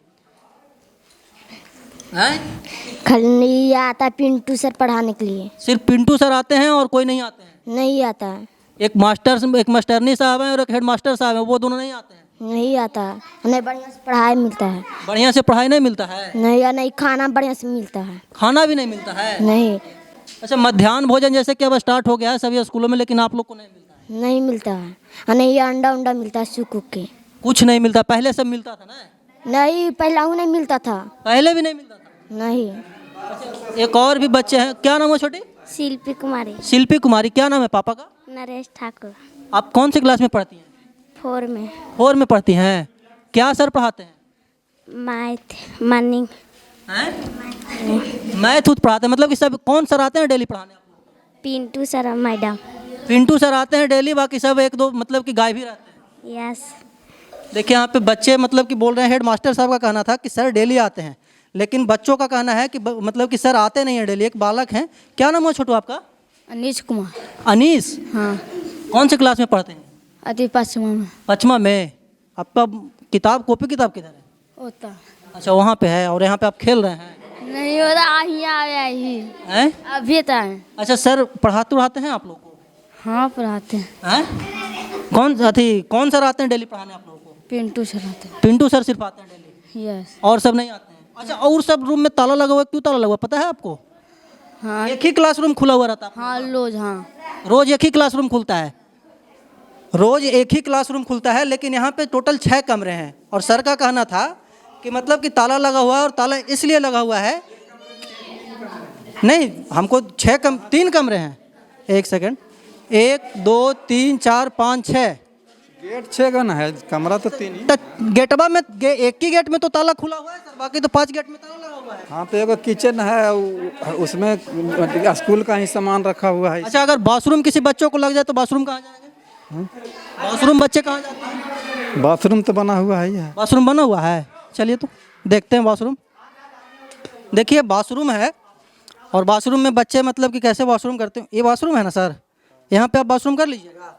[SPEAKER 1] हैं?
[SPEAKER 6] खाली आता है पिंटू सर पढ़ाने के लिए।
[SPEAKER 1] सिर्फ पिंटू सर आते हैं और कोई नहीं आते हैं?
[SPEAKER 6] नहीं आता है।
[SPEAKER 1] एक मास्टरनी साहब हैं और एक हेड मास्टर साहब हैं, वो दोनों नहीं आते हैं?
[SPEAKER 6] नहीं आता है। हमें बढ़िया से पढ़ाई मिलता है।
[SPEAKER 1] बढ़िया से पढ़ाई नहीं मिलता है?
[SPEAKER 6] नहीं, या नहीं खाना बढ़िया से मिलता है।
[SPEAKER 1] खाना भी नहीं मिलता है?
[SPEAKER 6] नहीं।
[SPEAKER 1] अच्छा, मध्याह्न भोजन जैसे कि अब स्टार्ट हो गया है सभी स्कूलों में, लेकिन आप लोग को नहीं मिलता है?
[SPEAKER 6] नहीं मिलता है। और नहीं, ये अंडा उंडा मिलता है सूख के।
[SPEAKER 1] कुछ नहीं मिलता? पहले सब मिलता था ना?
[SPEAKER 6] नहीं, पहला नहीं मिलता था।
[SPEAKER 1] पहले भी नहीं मिलता था?
[SPEAKER 6] नहीं।
[SPEAKER 1] एक और भी बच्चे हैं, क्या नाम है छोटी?
[SPEAKER 6] शिल्पी कुमारी।
[SPEAKER 1] शिल्पी कुमारी। क्या नाम है पापा का?
[SPEAKER 6] नरेश ठाकुर।
[SPEAKER 1] आप कौन सी क्लास में पढ़ती हैं?
[SPEAKER 6] 4 में।
[SPEAKER 1] 4 में पढ़ती हैं। क्या सर पढ़ाते हैं?
[SPEAKER 6] Math morning.
[SPEAKER 1] मैथ पढ़ाते हैं? मतलब कि सब कौन सर आते हैं डेली पढ़ाने आप लोग?
[SPEAKER 6] Pintu sir madam.
[SPEAKER 1] Pintu sir आते हैं डेली, बाकी सब 1-2 मतलब कि गायब ही रहते हैं?
[SPEAKER 6] यस।
[SPEAKER 1] देखिए यहाँ पे बच्चे मतलब कि बोल रहे हैं, हेड मास्टर साहब का कहना था कि सर डेली आते हैं, लेकिन बच्चों का कहना है कि मतलब कि सर आते नहीं हैं डेली। एक बालक हैं, क्या नाम है छोटू आपका?
[SPEAKER 5] अनीश कुमार।
[SPEAKER 1] अनीस?
[SPEAKER 5] हाँ।
[SPEAKER 1] कौन से क्लास में पढ़ते हैं?
[SPEAKER 6] अति पश्चिम में
[SPEAKER 1] पचमा में। आपका किताब कॉपी किताब किधर है?
[SPEAKER 6] होता
[SPEAKER 1] अच्छा वहाँ पे है, और यहाँ पे आप खेल रहे हैं
[SPEAKER 6] नहीं होता ही
[SPEAKER 1] हैं?
[SPEAKER 6] अभी तो है।
[SPEAKER 1] अच्छा सर पढ़ाते उड़ाते हैं आप लोग को?
[SPEAKER 6] हाँ पढ़ाते हैं।
[SPEAKER 1] हैं? कौन सर आते हैं डेली पढ़ाने आप लोगों को?
[SPEAKER 6] पिंटू सर आते
[SPEAKER 1] पिंटू सर सिर्फ आते हैं डेली,
[SPEAKER 6] हैं। यस।
[SPEAKER 1] और सब नहीं आते हैं? अच्छा और सब रूम में ताला लगा हुआ है, क्यों ताला लगा हुआ है पता है आपको?
[SPEAKER 6] हाँ
[SPEAKER 1] एक ही क्लासरूम खुला हुआ रहता है?
[SPEAKER 6] हाँ लोज हाँ
[SPEAKER 1] रोज एक ही क्लासरूम खुलता है? रोज एक ही क्लासरूम खुलता है, लेकिन यहाँ पे टोटल 6 कमरे हैं। और सर का कहना था कि मतलब कि ताला लगा हुआ है, और ताला इसलिए लगा हुआ है, नहीं हमको 3 कमरे हैं। एक सेकंड, 1 2 3 4 5 6
[SPEAKER 2] गेट 6 का ना है, कमरा तो 3 ही।
[SPEAKER 1] गेटवा में एक ही गेट में तो ताला खुला हुआ है सर, बाकी तो 5 गेट में ताला लगा हुआ है।
[SPEAKER 2] हाँ तो एक किचन है, उसमें स्कूल का ही सामान रखा हुआ है।
[SPEAKER 1] अच्छा अगर बाथरूम किसी बच्चों को लग जाए तो बाथरूम कहाँ जाएंगे? बाथरूम बच्चे कहाँ जाते हैं?
[SPEAKER 2] बाथरूम तो बना हुआ है ही है।
[SPEAKER 1] बाथरूम बना हुआ है, चलिए तो देखते हैं बाथरूम। देखिए बाथरूम है, और बाथरूम में बच्चे मतलब कि कैसे बाथरूम करते हैं। ये बाथरूम है ना सर, यहाँ पे आप बाथरूम कर लीजिएगा।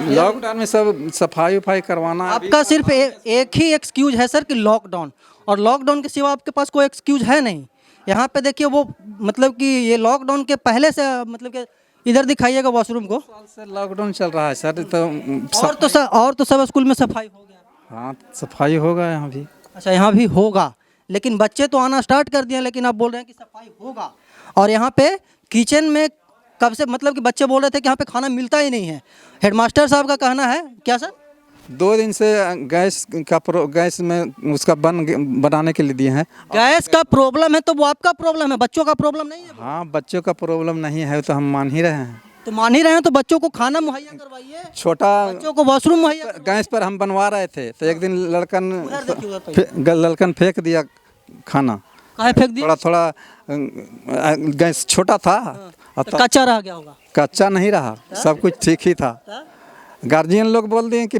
[SPEAKER 2] लॉकडाउन में सब सफाई उफाई करवाना।
[SPEAKER 1] आपका सिर्फ एक ही एक्सक्यूज है सर कि लॉकडाउन, और लॉकडाउन के सिवा आपके पास कोई एक्सक्यूज है नहीं। यहाँ पे देखिए वो मतलब कि ये लॉकडाउन के पहले से मतलब कि इधर दिखाइएगा वॉशरूम को।
[SPEAKER 2] सर लॉकडाउन चल रहा है सर, तो
[SPEAKER 1] और तो सब स्कूल में सफाई हो गया।
[SPEAKER 2] हाँ सफाई होगा यहाँ भी।
[SPEAKER 1] अच्छा यहाँ भी होगा, लेकिन बच्चे तो आना स्टार्ट कर दिए, लेकिन आप बोल रहे हैं कि सफाई होगा। और यहाँ पे किचन में कब से मतलब कि बच्चे बोल रहे थे कि यहाँ पे खाना मिलता ही नहीं है। हेडमास्टर साहब का कहना है क्या सर?
[SPEAKER 2] 2 दिन से गैस में उसका बनाने के लिए दिए हैं।
[SPEAKER 1] गैस का प्रॉब्लम है तो वो आपका प्रॉब्लम है, बच्चों का प्रॉब्लम नहीं है।
[SPEAKER 2] हाँ बच्चों का प्रॉब्लम नहीं है तो हम मान ही रहे हैं।
[SPEAKER 1] तो मान ही रहे हैं तो बच्चों को खाना मुहैया करवाइए,
[SPEAKER 2] छोटा
[SPEAKER 1] बच्चों को वॉशरूम मुहैया।
[SPEAKER 2] गैस पर हम बनवा रहे थे तो एक दिन लड़कन फेंक दिया खाना।
[SPEAKER 1] काहे फेंक दिया?
[SPEAKER 2] थोड़ा गैस छोटा था,
[SPEAKER 1] तो कच्चा रह गया होगा।
[SPEAKER 2] कच्चा नहीं रहा, सब कुछ ठीक ही था। गार्जियन लोग बोल दिए कि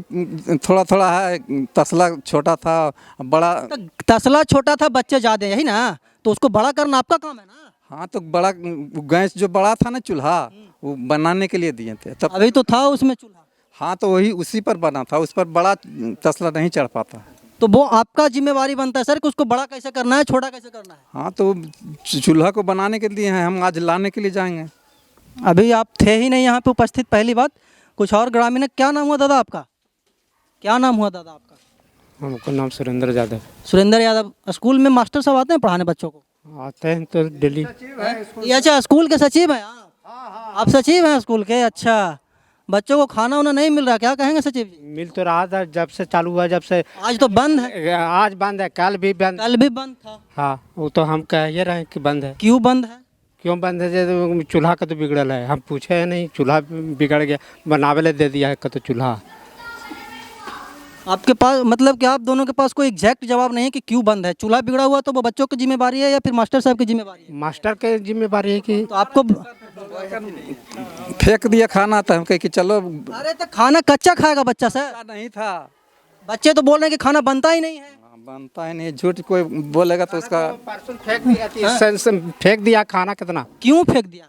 [SPEAKER 2] थोड़ा थोड़ा है, तसला छोटा था बड़ा।
[SPEAKER 1] तसला छोटा था, बच्चे ज़्यादा, यही ना, तो उसको बड़ा करना आपका काम है ना।
[SPEAKER 2] हाँ तो बड़ा गैस जो बड़ा था ना चूल्हा, वो बनाने के लिए दिए थे तब।
[SPEAKER 1] अभी तो था उसमें चूल्हा।
[SPEAKER 2] हाँ तो वही उसी पर बना था, उस पर बड़ा तसला नहीं चढ़ पाता।
[SPEAKER 1] तो वो आपका जिम्मेवारी बनता है सर कि उसको बड़ा कैसे करना है, छोटा कैसे करना है।
[SPEAKER 2] हाँ तो चूल्हा को बनाने के लिए हैं, हम आज लाने के लिए जाएंगे।
[SPEAKER 1] अभी आप थे ही नहीं यहाँ पे उपस्थित, पहली बात। कुछ और ग्रामीण है। क्या नाम हुआ दादा आपका? क्या नाम हुआ दादा आपका?
[SPEAKER 10] हमको नाम सुरेंद्र यादव।
[SPEAKER 1] सुरेंद्र यादव। स्कूल में मास्टर साहब आते हैं पढ़ाने बच्चों को?
[SPEAKER 10] आते हैं तो डेली।
[SPEAKER 1] ये अच्छा स्कूल के सचिव हैं आप? सचिव हैं स्कूल के? अच्छा, बच्चों को खाना वाना नहीं मिल रहा, क्या कहेंगे सचिव जी?
[SPEAKER 10] मिल तो रहा था जब से चालू हुआ, जब से।
[SPEAKER 1] आज तो बंद है।
[SPEAKER 10] आज बंद है, कल भी बंद
[SPEAKER 1] था।
[SPEAKER 10] हाँ वो तो हम कह ही रहे हैं कि बंद है।
[SPEAKER 1] क्यों बंद है?
[SPEAKER 10] क्यों बंद है? जैसे चूल्हा का तो बिगड़ल है, हम पूछे हैं नहीं, चूल्हा बिगड़ गया, बनावे ले दे दिया है का तो चूल्हा।
[SPEAKER 1] आपके पास मतलब कि आप दोनों के पास कोई एग्जैक्ट जवाब नहीं है कि क्यों बंद है? चूल्हा बिगड़ा हुआ तो वो बच्चों की जिम्मेवारी है या फिर मास्टर साहब की जिम्मेवारी है?
[SPEAKER 10] मास्टर के जिम्मेवारी है कि
[SPEAKER 1] तो आपको
[SPEAKER 2] फेंक दिया खाना, तो हम कहे कि चलो।
[SPEAKER 1] अरे तो खाना कच्चा खाएगा बच्चा सर?
[SPEAKER 2] नहीं था,
[SPEAKER 1] बच्चे तो बोल रहे हैं कि खाना बनता ही नहीं है।
[SPEAKER 2] बनता ही नहीं, झूठ कोई बोलेगा तो उसका।
[SPEAKER 10] फेंक दिया खाना। कितना
[SPEAKER 1] क्यों फेंक दिया?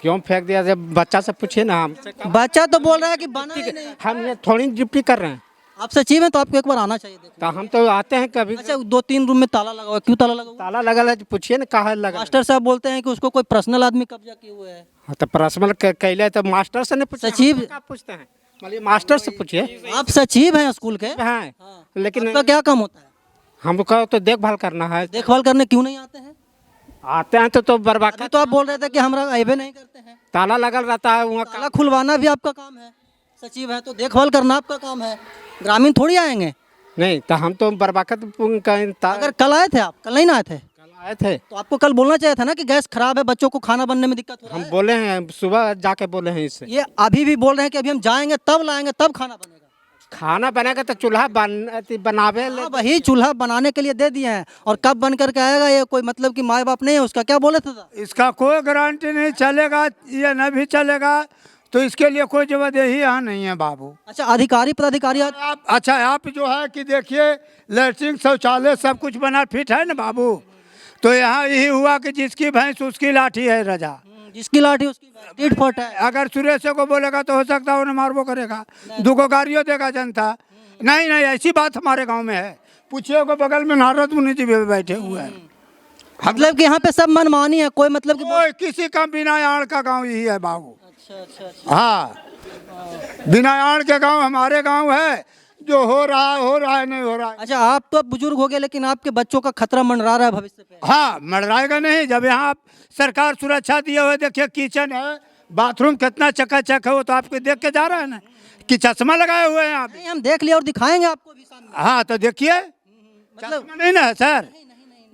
[SPEAKER 10] क्यों फेंक दिया? जब बच्चा से पूछिए ना। हम
[SPEAKER 1] बच्चा तो बोल रहा है कि बना ही नहीं।
[SPEAKER 10] हम ये थोड़ी ड्यूटी कर रहे हैं।
[SPEAKER 1] आप सचिव हैं तो आपको एक बार आना चाहिए।
[SPEAKER 10] तो हम तो आते हैं कभी।
[SPEAKER 1] अच्छा 2-3 रूम में ताला लगा हुआ है, क्यों ताला लगा हुआ?
[SPEAKER 10] ताला लगा है, पूछिए ना कहाँ लगा।
[SPEAKER 1] मास्टर साहब बोलते हैं कि उसको कोई पर्सनल आदमी कब्जा किए हुए है।
[SPEAKER 10] हाँ तो पर्सनल कैले तो मास्टर से नहीं पूछे।
[SPEAKER 1] सचिव
[SPEAKER 10] पूछते हैं, मास्टर से पूछिए।
[SPEAKER 1] आप सचिव हैं स्कूल के?
[SPEAKER 10] हाँ लेकिन
[SPEAKER 1] आपका क्या काम होता है?
[SPEAKER 10] हमको तो देखभाल करना है।
[SPEAKER 1] देखभाल करने क्यों नहीं आते हैं?
[SPEAKER 10] आते हैं तो बर्बाद।
[SPEAKER 1] तो आप बोल रहे थे कि हमरा अबे नहीं करते हैं।
[SPEAKER 10] ताला लगल रहता है वहाँ।
[SPEAKER 1] ताला खुलवाना भी आपका काम है, सचिव है तो देखभाल करना आपका काम है। ग्रामीण थोड़ी आएंगे।
[SPEAKER 10] नहीं तो हम तो बर्बाद।
[SPEAKER 1] अगर कल आए थे आप? कल नहीं ना आए थे?
[SPEAKER 10] कल आए थे
[SPEAKER 1] तो आपको कल बोलना चाहिए था ना कि गैस खराब है, बच्चों को खाना बनने में दिक्कत हो रहा है।
[SPEAKER 10] हम बोले हैं, सुबह जाके बोले हैं इससे।
[SPEAKER 1] ये अभी भी बोल रहे हैं कि अभी हम जाएंगे तब लाएंगे तब खाना बनेगा।
[SPEAKER 10] खाना बनेगा तो चूल्हा बनावे।
[SPEAKER 1] वही चूल्हा बनाने के लिए दे दिए हैं, और कब बन करके आएगा ये कोई मतलब कि माँ बाप नहीं है उसका। क्या बोले थे?
[SPEAKER 4] इसका कोई गारंटी नहीं चलेगा, ये न भी चलेगा तो इसके लिए कोई जवाबदेही यहाँ नहीं है बाबू।
[SPEAKER 1] अच्छा अधिकारी पदाधिकारी
[SPEAKER 4] आप अच्छा आप जो है कि देखिए लैट्रिन शौचालय सब कुछ बना फिट है ना बाबू। तो यहाँ यही हुआ कि जिसकी भैंस उसकी लाठी है रजा।
[SPEAKER 1] जिसकी लाठी उसकी टीट फोट है।
[SPEAKER 4] अगर सुरेश को बोलेगा तो हो सकता है उन्हें मारबो करेगा, दुगो गाड़ियों देगा जनता। नहीं नहीं, ऐसी बात हमारे गांव में है। पूछिए को बगल में नारद मुनि जी भी बैठे हुए हैं।
[SPEAKER 1] मतलब कि यहाँ पे सब मनमानी है, कोई मतलब कि
[SPEAKER 4] कोई किसी का बिना आड़ का गांव यही है बाबू।
[SPEAKER 1] अच्छा।
[SPEAKER 4] हाँ, बिना आड़ के गांव हमारे गांव है। जो हो रहा है नहीं हो रहा है।
[SPEAKER 1] अच्छा, आप तो अब बुजुर्ग हो गए, लेकिन आपके बच्चों का खतरा मंडरा रहा है भविष्य पे।
[SPEAKER 4] हाँ, मंडराएगा नहीं। जब यहाँ आप सरकार सुरक्षा दिए हुए, देखिए किचन है, बाथरूम कितना चकाचक है, वो तो आपको देख के जा रहा है ना कि चश्मा लगाए हुए हैं आप।
[SPEAKER 1] नहीं, हम देख लिया और दिखाएंगे आपको भी सामने।
[SPEAKER 4] हाँ तो देखिए, चश्मा नहीं ना है सर।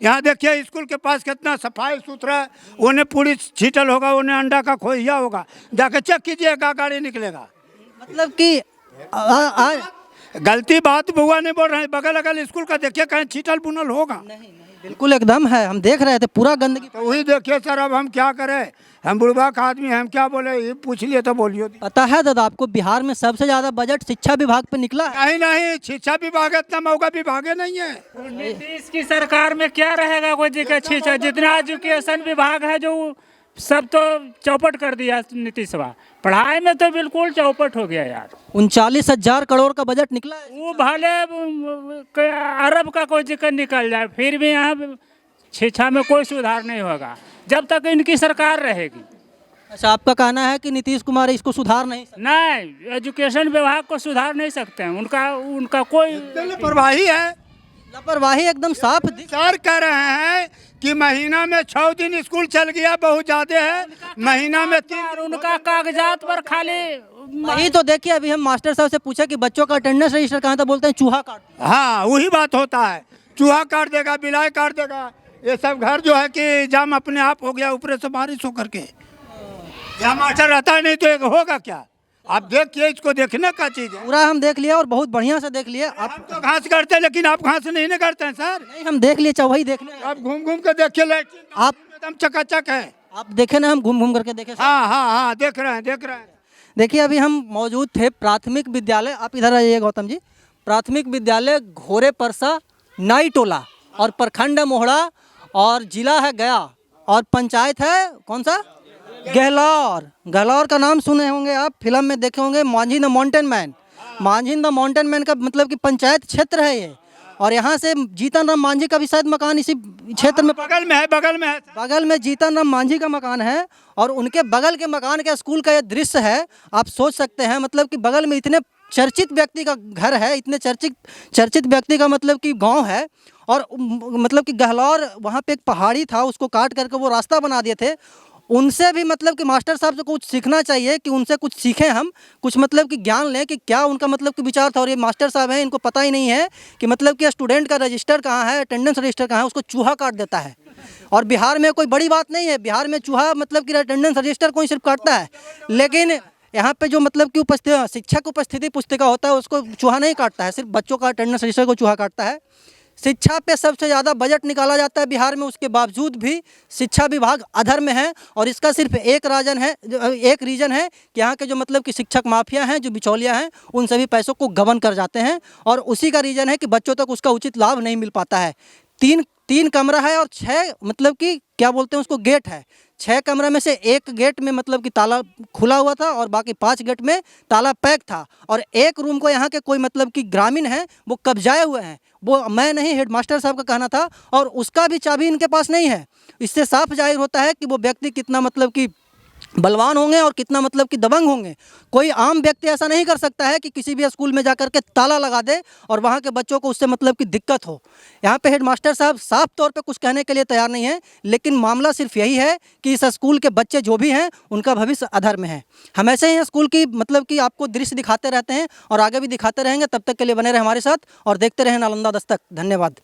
[SPEAKER 4] यहाँ देखिए स्कूल के पास कितना सफाई सुथरा है। उन्हें पूरी छीटल होगा, उन्हें अंडा का खोइया होगा, जाके चेक कीजिएगा, गाड़ी निकलेगा।
[SPEAKER 1] मतलब कि
[SPEAKER 4] गलती बात बुआ नहीं बोल रहे हैं। बगल अगल स्कूल का देखिए कहीं छीटल बुनल होगा।
[SPEAKER 1] बिल्कुल एकदम है, हम देख रहे थे पूरा गंदगी।
[SPEAKER 4] तो वही देखिए सर, अब हम क्या करें, हम बुढ़वा का आदमी, हम क्या बोले, ये पूछ लिए तो बोलियो।
[SPEAKER 1] पता है दादा आपको, बिहार में सबसे ज्यादा बजट शिक्षा विभाग पे निकला है।
[SPEAKER 4] नहीं नहीं, शिक्षा विभाग इतना मौका विभाग नहीं है।
[SPEAKER 3] नीतीश की सरकार में क्या रहेगा कोई दिक्कत शिक्षा, जितना एजुकेशन विभाग है जो सब तो चौपट कर दिया नीतीशवा। पढ़ाई में तो बिल्कुल चौपट हो गया यार।
[SPEAKER 1] 39,000 करोड़ का बजट निकला है।
[SPEAKER 3] वो भले अरब का कोई दिक्कत निकल जाए, फिर भी यहाँ शिक्षा में कोई सुधार नहीं होगा जब तक इनकी सरकार रहेगी।
[SPEAKER 1] अच्छा, आपका कहना है कि नीतीश कुमार इसको सुधार नहीं सकते?
[SPEAKER 3] नहीं, एजुकेशन विभाग को सुधार नहीं सकते हैं। उनका कोई
[SPEAKER 4] लापरवाही है,
[SPEAKER 1] लापरवाही एकदम साफ
[SPEAKER 4] सर कह रहे हैं कि महीना में 6 दिन स्कूल चल गया, बहुत ज्यादा है। महीना में 3
[SPEAKER 3] उनका कागजात पर खाली।
[SPEAKER 1] वही तो देखिए, अभी हम मास्टर साहब से पूछा कि बच्चों का अटेंडेंस रजिस्टर कहाँ था, बोलते हैं चूहा काट।
[SPEAKER 4] हाँ, वही बात होता है, चूहा काट देगा, बिलाई काट देगा। ये सब घर जो है कि जाम अपने आप हो गया, ऊपर से बारिश होकर के। यहाँ मास्टर रहता है नहीं तो एक होगा क्या? आप देखिए, इसको देखने का चीज है।
[SPEAKER 1] पूरा हम देख लिया और बहुत बढ़िया से देख लिया।
[SPEAKER 4] आप तो घास करते हैं, लेकिन आप घास नहीं ना करते हैं सर।
[SPEAKER 1] नहीं, हम देख लिए, वही देख लिया।
[SPEAKER 4] आप घूम घूम के देखिए, लाइट
[SPEAKER 1] आप
[SPEAKER 4] एकदम चकाचक है।
[SPEAKER 1] आप देखे ना, हम घूम घूम करके देखे।
[SPEAKER 4] हाँ हाँ हाँ, देख रहे हैं।
[SPEAKER 1] देखिए, अभी हम मौजूद थे प्राथमिक विद्यालय, आप इधर आइए गौतम जी, प्राथमिक विद्यालय घोरे परसा नाई टोला, और प्रखंड है मोहड़ा, और जिला है गया, और पंचायत है कौन सा, गहलौर का नाम सुने होंगे आप, फिल्म में देखे होंगे, Manjhi the mountain man. Manjhi the mountain man का मतलब कि पंचायत क्षेत्र है ये। और यहाँ से जीतन राम मांझी का भी शायद मकान इसी क्षेत्र में, बगल में जीतन राम मांझी का मकान है। और उनके बगल के मकान के स्कूल का ये दृश्य है, आप सोच सकते हैं। मतलब कि बगल में इतने चर्चित व्यक्ति का घर है, इतने चर्चित व्यक्ति का मतलब कि गांव है। और मतलब कि गहलौर, वहाँ पे एक पहाड़ी था, उसको काट करके वो रास्ता बना दिए थे। उनसे भी मतलब कि मास्टर साहब से कुछ सीखना चाहिए, कि उनसे कुछ सीखें हम, कुछ मतलब कि ज्ञान लें कि क्या उनका मतलब कि विचार था। और ये मास्टर साहब हैं, इनको पता ही नहीं है कि मतलब कि स्टूडेंट का रजिस्टर कहाँ है, अटेंडेंस रजिस्टर कहाँ है, उसको चूहा काट देता है। और बिहार में कोई बड़ी बात नहीं है, बिहार में चूहा मतलब कि अटेंडेंस रजिस्टर कोई सिर्फ काटता है, लेकिन यहाँ पे जो मतलब कि शिक्षक उपस्थिति पुस्तिका होता है उसको चूहा नहीं काटता है, सिर्फ बच्चों का अटेंडेंस रजिस्टर को चूहा काटता है। शिक्षा पे सबसे ज़्यादा बजट निकाला जाता है बिहार में, उसके बावजूद भी शिक्षा विभाग अधर में है। और इसका सिर्फ एक रीज़न है कि यहाँ के जो मतलब कि शिक्षक माफिया हैं, जो बिचौलिया हैं, उन सभी पैसों को गबन कर जाते हैं। और उसी का रीज़न है कि बच्चों तक उसका उचित लाभ नहीं मिल पाता है। तीन कमरा है और 6 मतलब कि क्या बोलते हैं उसको, गेट है। 6 कमरा में से एक गेट में मतलब कि ताला खुला हुआ था, और बाकी 5 गेट में ताला पैक था। और एक रूम को यहाँ के कोई मतलब कि ग्रामीण हैं वो कब्जाए हुए हैं, वो मैं नहीं, हेडमास्टर साहब का कहना था, और उसका भी चाबी इनके पास नहीं है। इससे साफ जाहिर होता है कि वो व्यक्ति कितना मतलब कि बलवान होंगे और कितना मतलब कि दबंग होंगे। कोई आम व्यक्ति ऐसा नहीं कर सकता है कि किसी भी स्कूल में जाकर के ताला लगा दे और वहाँ के बच्चों को उससे मतलब कि दिक्कत हो। यहाँ पे हेडमास्टर साहब साफ तौर पे कुछ कहने के लिए तैयार नहीं है, लेकिन मामला सिर्फ यही है कि इस स्कूल के बच्चे जो भी हैं उनका भविष्य अधर में है। हम ऐसे ही स्कूल की मतलब कि आपको दृश्य दिखाते रहते हैं और आगे भी दिखाते रहेंगे। तब तक के लिए बने रहे हमारे साथ और देखते रहें नालंदा दस्तक। धन्यवाद।